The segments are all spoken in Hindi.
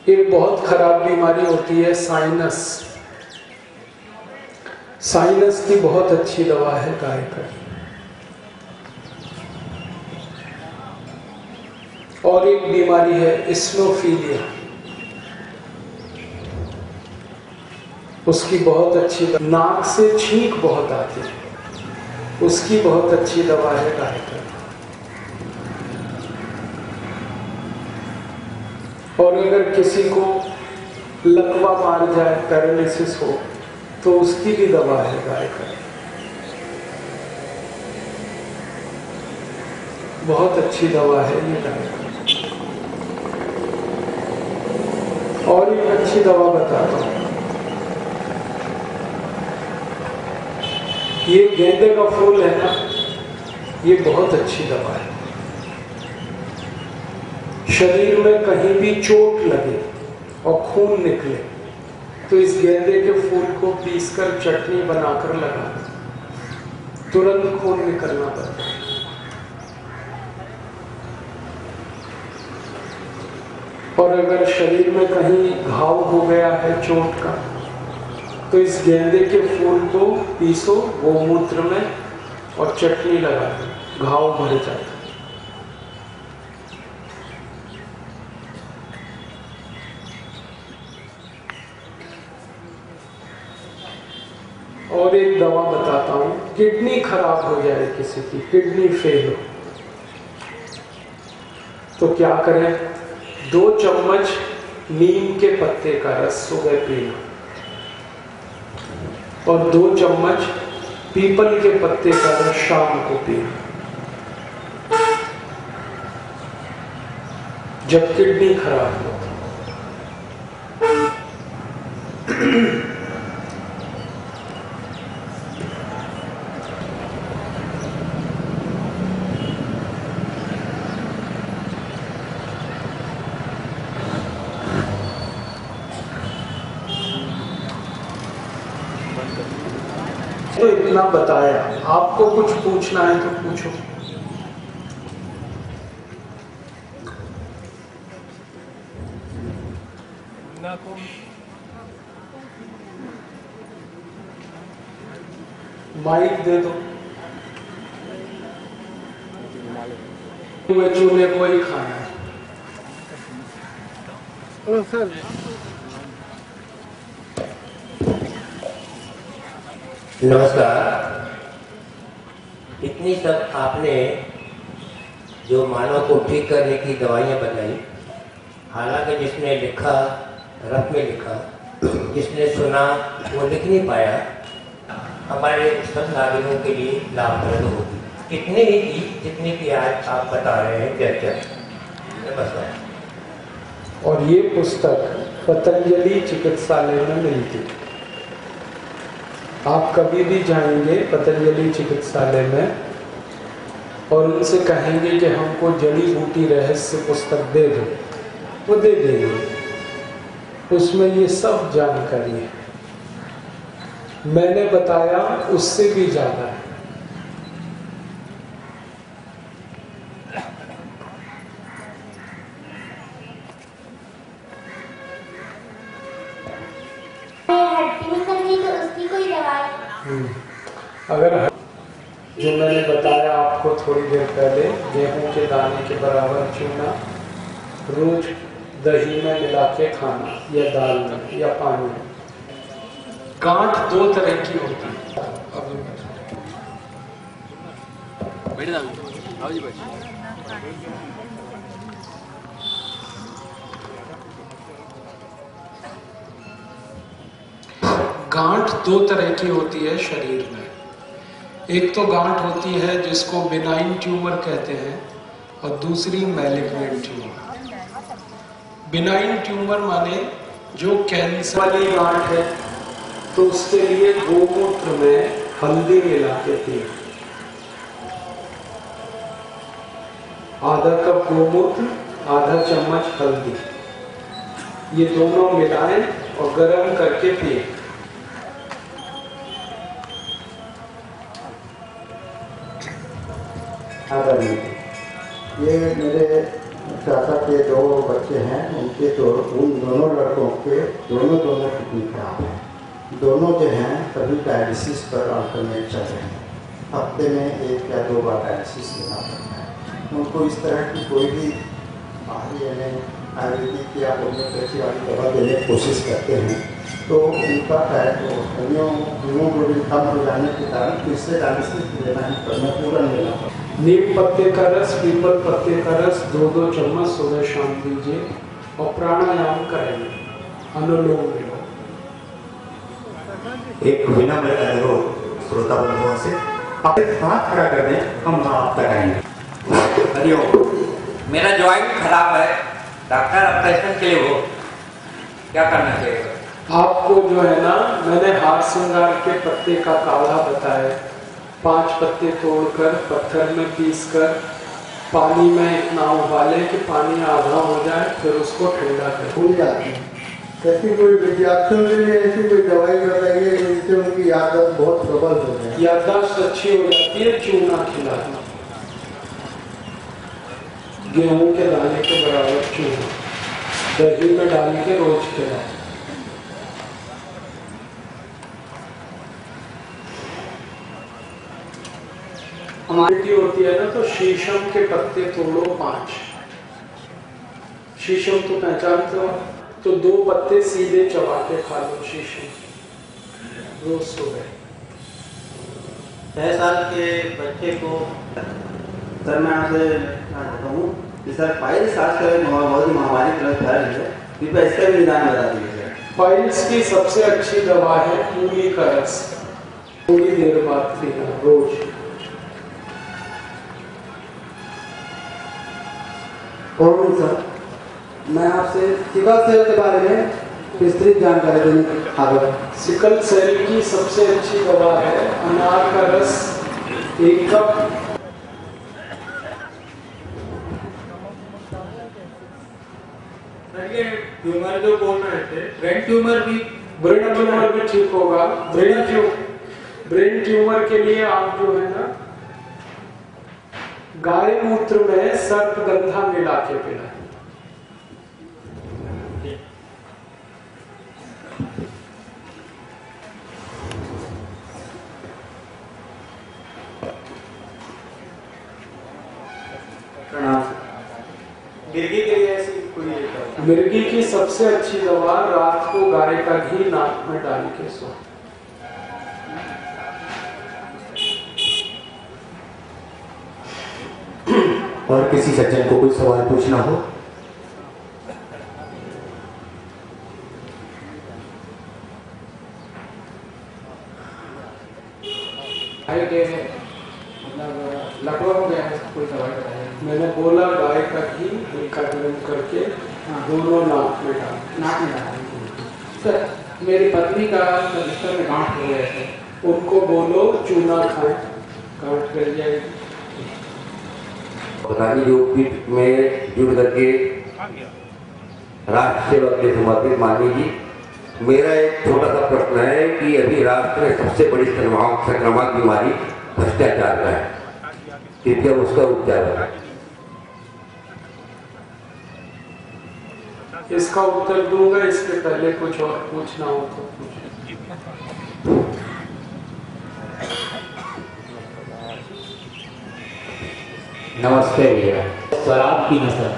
एक बहुत खराब बीमारी होती है साइनस। साइनस की बहुत अच्छी दवा है गायत्री। और एक बीमारी है इस्नोफीलिया, उसकी बहुत अच्छी नाक से छींक बहुत आती है, उसकी बहुत अच्छी दवा है गायत्री। और अगर किसी को लकवा मार जाए, पैरालिसिस हो, तो उसकी भी दवा है गायत्री। बहुत अच्छी दवा है ये गायत्री। और एक अच्छी दवा बताता हूं, ये गेंदे का फूल है ना, ये बहुत अच्छी दवा है। शरीर में कहीं भी चोट लगे और खून निकले तो इस गेंदे के फूल को पीसकर चटनी बनाकर लगा, तुरंत खून निकलना पड़ता है। और अगर शरीर में कहीं घाव हो गया है चोट का, तो इस गेंदे के फूल को पीसो गोमूत्र में और चटनी लगा दो, घाव भर जाता है। और एक दवा बताता हूं, किडनी खराब हो जाए किसी की, किडनी फेल हो, तो क्या करें? 2 चम्मच नीम के पत्ते का रस सुबह पीना और 2 चम्मच पीपल के पत्ते का रस शाम को पीना। जब किडनी खराब हो तो इतना बताया, आपको कुछ पूछना है तो पूछो। माइक दे दो। चूल्हे को ही खाना है। सर नमस्कार। इतनी सब आपने जो मानव को ठीक करने की दवाइयाँ बताई, हालांकि जिसने लिखा, रफ में लिखा, जिसने सुना वो लिख नहीं पाया, हमारे सब नागरिकों के लिए लाभप्रद होगी। इतने ही की जितने की आज आप बता रहे हैं चर्चा। नमस्कार। और ये पुस्तक पतंजलि चिकित्सालय में मिलती है। आप कभी भी जाएंगे पतंजलि चिकित्सालय में और उनसे कहेंगे कि हमको जड़ी बूटी रहस्य पुस्तक दे दो, वो दे देंगे। उसमें ये सब जानकारी है, मैंने बताया उससे भी ज्यादा है। अगर जो मैंने बताया आपको थोड़ी देर पहले, गेहूं के दाने के बराबर चूना रोज दही में मिला के खाना या दाल में या पानी में। गांठ 2 तरह की होती है। गांठ 2 तरह की होती है शरीर में। एक तो गांठ होती है जिसको बिनाइन ट्यूमर कहते हैं और दूसरी मैलिग्नेंट ट्यूमर। बिनाइन ट्यूमर माने जो कैंसर वाली गांठ है, तो उसके लिए गोमूत्र में हल्दी मिला के पिए। आधा कप गोमूत्र, आधा चम्मच हल्दी, ये दोनों मिलाएं और गर्म करके पिए। ये मेरे चाचा के 2 बच्चे हैं, उनके तो उन दोनों लड़कों के दोनों किडनी खराब हैं। दोनों जो हैं सभी डायलिसिस पर अल्टरनेट चल रहे हैं। हफ्ते में 1 या 2 बार डायलिसिस लेना पड़ता है उनको। इस तरह की कोई भी बाहरी यानी आयुर्वेदिक या होम्योपैथी वाली दवा देने की कोशिश करते हैं तो उनका हीमोग्लोबिन कम हो जाने के कारण फिर से डायलिसिस लेना ही करना पूरा लेना पड़ता है। नीम पत्ते का रस, पीपल पत्ते का रस 2-2 चम्मच सुबह शाम दीजिए और प्राणायाम करेंगे, अनुलोम विलोम। एक विनम्र अनुरोध श्रोता बंधुओं से, आप हाथ खड़ा कर दें, हम आप कराएंगे। हरिओम। मेरा ज्वाइंट खराब है डॉक्टर, ऑपरेशन के लिए हो क्या करना चाहिए? आपको जो है ना, मैंने हाथ श्रृंगार के पत्ते का काढ़ा बताया। 5 पत्ते तोड़कर पत्थर में पीसकर पानी में इतना उबाले कि पानी आधा हो जाए, फिर उसको ठंडा कर भूल जाते हैं। ऐसी कोई विद्यार्थियों के लिए ऐसी कोई दवाई बताइए जिससे उनकी याददाश्त बहुत प्रबल हो जाए। याददाश्त अच्छी हो जाती है। चूना खिलाना, गेहूं के दाने के बराबर चूना दही में डाल के रोज खिलाओ। हमारी होती है ना, तो शीशम के पत्ते तोड़ो 5। शीशम तो पहचानते हो, तो 2 पत्ते सीधे चबा के खा लो शीशम रोज सुबह। 6 साल के बच्चे को सर मैं आपसे कहता हूँ कि सर पाइल्स आजकल बहुत ही महामारी की तरफ फैल रही है, कृपया इसका भी निदान बता दीजिए सर। पाइल्स की सबसे अच्छी दवा है मूली का रस, थोड़ी देर बाद पीना रोज। और सर मैं आपसे सिकल सेल के बारे में विस्तृत जानकारी देने की आग्रह। सिकल सेल की सबसे अच्छी दवा है अनार का रस 1 कप। ट्यूमर जो बोल रहे थे, ब्रेन ट्यूमर भी ठीक होगा। ब्रेन ट्यूमर के लिए आप जो है ना, गाय मूत्र में सर्पगंधा मिला के पिलाएं। मिर्गी के लिए ऐसी कोई? मिर्गी की सबसे अच्छी दवा रात को गाय का घी नाक में डाल के सो। और किसी सज्जन को कोई सवाल पूछना हो? लगभग हो गया है, कोई दवाई बताइए। मैंने बोला गाय का घी हल्का गर्म करके दोनों नाक में डाल। सर मेरी पत्नी का बिस्तर में गांठ हो गया है, उनको बोलो चूना खाएं, गांठ कर जाएगी। रानी योगपीठ में जुड़ करके राष्ट्र सेवा के समर्पित मानी जी, मेरा एक छोटा सा प्रश्न है कि अभी राष्ट्र में सबसे बड़ी संक्रामक बीमारी भ्रष्टाचार का है, कृपया उसका उपचार है। इसका उत्तर दूंगा, इसके पहले कुछ और पूछना हो तो पूछो। नमस्ते भैया। शराब पीना सर,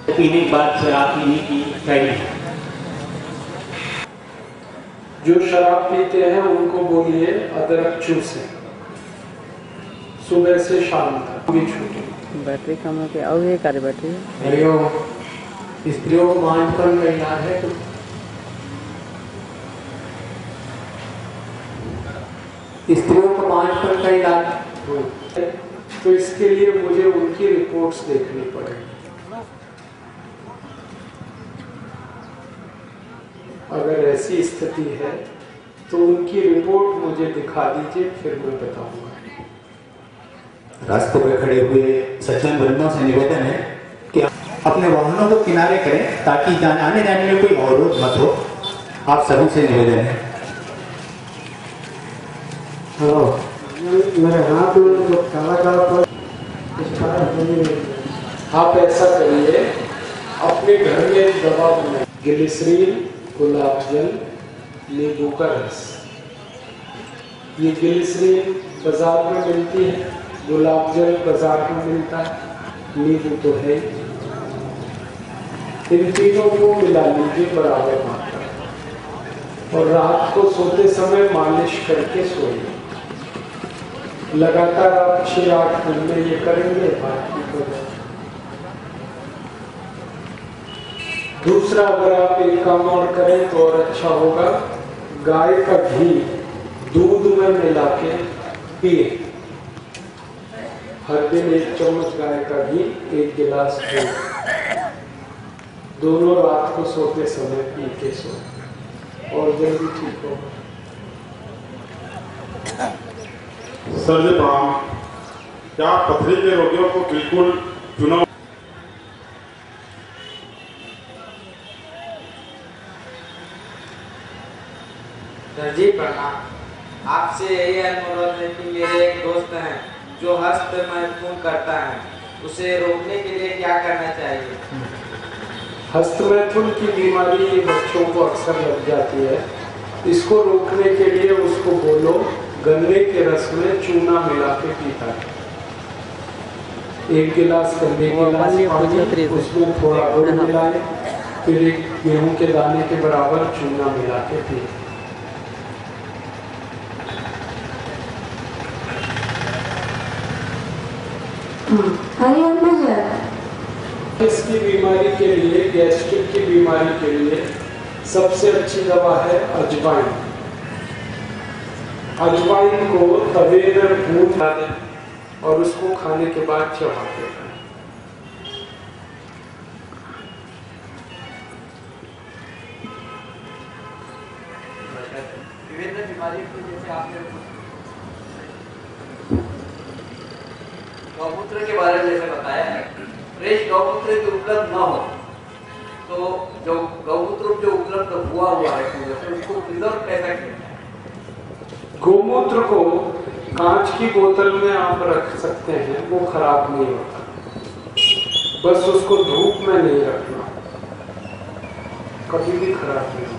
पीने के बाद शराब पीने की सही है। जो शराब पीते हैं उनको बोलिए अदरक चूसे, सुबह से शाम तक भी छूटे। बैटरी कम हो गया और ये कार्य बैटरी हरिओम। स्त्रियों को मांझपन का इलाज है तो स्त्रियों को मांझपन का इलाज, तो इसके लिए मुझे उनकी रिपोर्ट्स देखनी पड़ेगी। अगर ऐसी स्थिति है तो उनकी रिपोर्ट मुझे दिखा दीजिए, फिर मैं बताऊंगा। रास्तों पर खड़े हुए सज्जन वृंदों से निवेदन है कि अपने वाहनों को किनारे करें ताकि आने जाने में कोई अवरोध मत हो। आप सभी से निवेदन है। मेरे हाथ में काला काला आप ऐसा करिए, अपने घर में एक दवा बनाई, ग्लिसरीन, गुलाब जल, नींबू का रस। ये ग्लिसरीन बाजार में मिलती है, गुलाब जल बाजार में मिलता है, नींबू तो है ही। इन तीनों को मिला लीजिए बराबर मात्रा, और रात को सोते समय मालिश करके सोइए। लगातार आप 6-8 दिन में ये करेंगे, बात ठीक हो जाए। दूसरा, अगर आप एक काम और करें तो और अच्छा होगा, गाय का घी दूध में मिला के पिए। हर दिन 1 चम्मच गाय का घी, 1 गिलास दूध, दोनों रात को सोते समय पी के सोए और जल्दी ठीक होगा। सर जी प्रणाम। क्या पथरी के रोगियों को बिल्कुल चुनाव सर जी प्रणाम। आपसे यही अनुरोध है कि मेरे एक दोस्त हैं जो हस्त मैथुन करता है, उसे रोकने के लिए क्या करना चाहिए? हस्त मैथुन की बीमारी बच्चों को अक्सर लग जाती है। इसको रोकने के लिए उसको बोलो गन्ने के रस में चूना मिला के पीता है। 1 गिलास गन्ने के गिलास पानी, उसमें थोड़ा गुड़ मिलाए, फिर 1 गेहूं के दाने के बराबर चूना मिला के पिए। इसकी बीमारी के लिए, गैस्ट्रिक की बीमारी के लिए सबसे अच्छी दवा है अजवाइन। अजवाइन को तवे में भून दें और उसको खाने के बाद चबाते हैं। विभिन्न बीमारी की, जैसे आपने गौमूत्र के बारे में जैसे बताया है, फ्रेश गौमूत्र जो उपलब्ध न हो तो जो गौमूत्र जो उपलब्ध हुआ है तो उसको प्रिजर्व कैसे किया? गोमूत्र को कांच की बोतल में आप रख सकते हैं, वो खराब नहीं होता। बस उसको धूप में नहीं रखना, कभी भी खराब नहीं होता।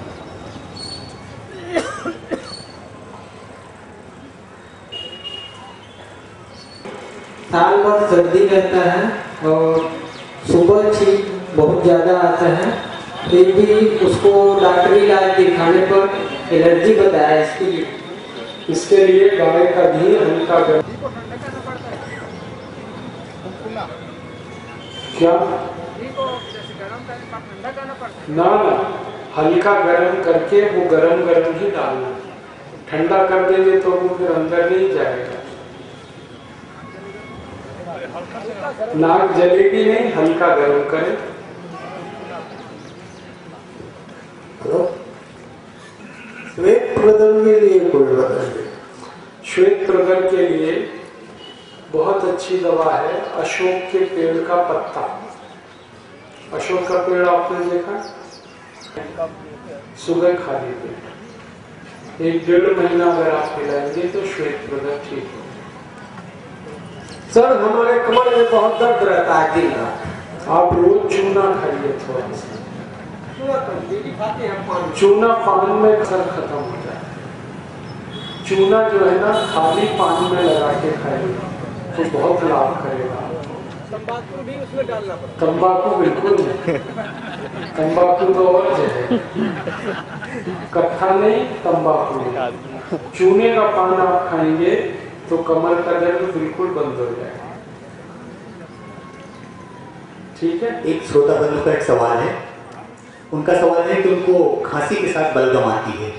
साल भर सर्दी रहता है और सुबह छींक बहुत ज़्यादा आता है, फिर भी उसको डॉक्टरी इलाज दिखाने पर एलर्जी बताया। इसके लिए गाय का घी हल्का गर्म, क्या ना हल्का गर्म करके वो गरम ही डालना। ठंडा कर देंगे तो वो फिर अंदर नहीं जाएगा, नाक जलेगी नहीं। हल्का गर्म करें। श्वेत प्रदर के लिए कोई बताइए। श्वेत प्रदर के लिए बहुत अच्छी दवा है अशोक के पेड़ का पत्ता। अशोक का पेड़ आपने देखा? सुबह खाली पेट 1-1.5 महीना अगर आप पिलाएंगे तो श्वेत प्रदर ठीक हो। सर, हमारे कमर में बहुत दर्द रहता है दिन रात। आप रोज चूना खाइए, थोड़ा सा चूना पान में असर खत्म हो जाए। चूना जो है ना, खाली पानी में लगा के खाइए तो बहुत लाभ करेगा। तंबाकू भी उसमें डालना पड़ता? तंबाकू बिल्कुल नहीं, तंबाकू तो और है, कट्ठा नहीं, तंबाकू नहीं। चूने का पान आप खाएंगे तो कमर का दर्द बिल्कुल बंद हो जाएगा। ठीक है। एक श्रोता बंधु का एक सवाल है। उनका सवाल है कि उनको खांसी के साथ बलगम आती है।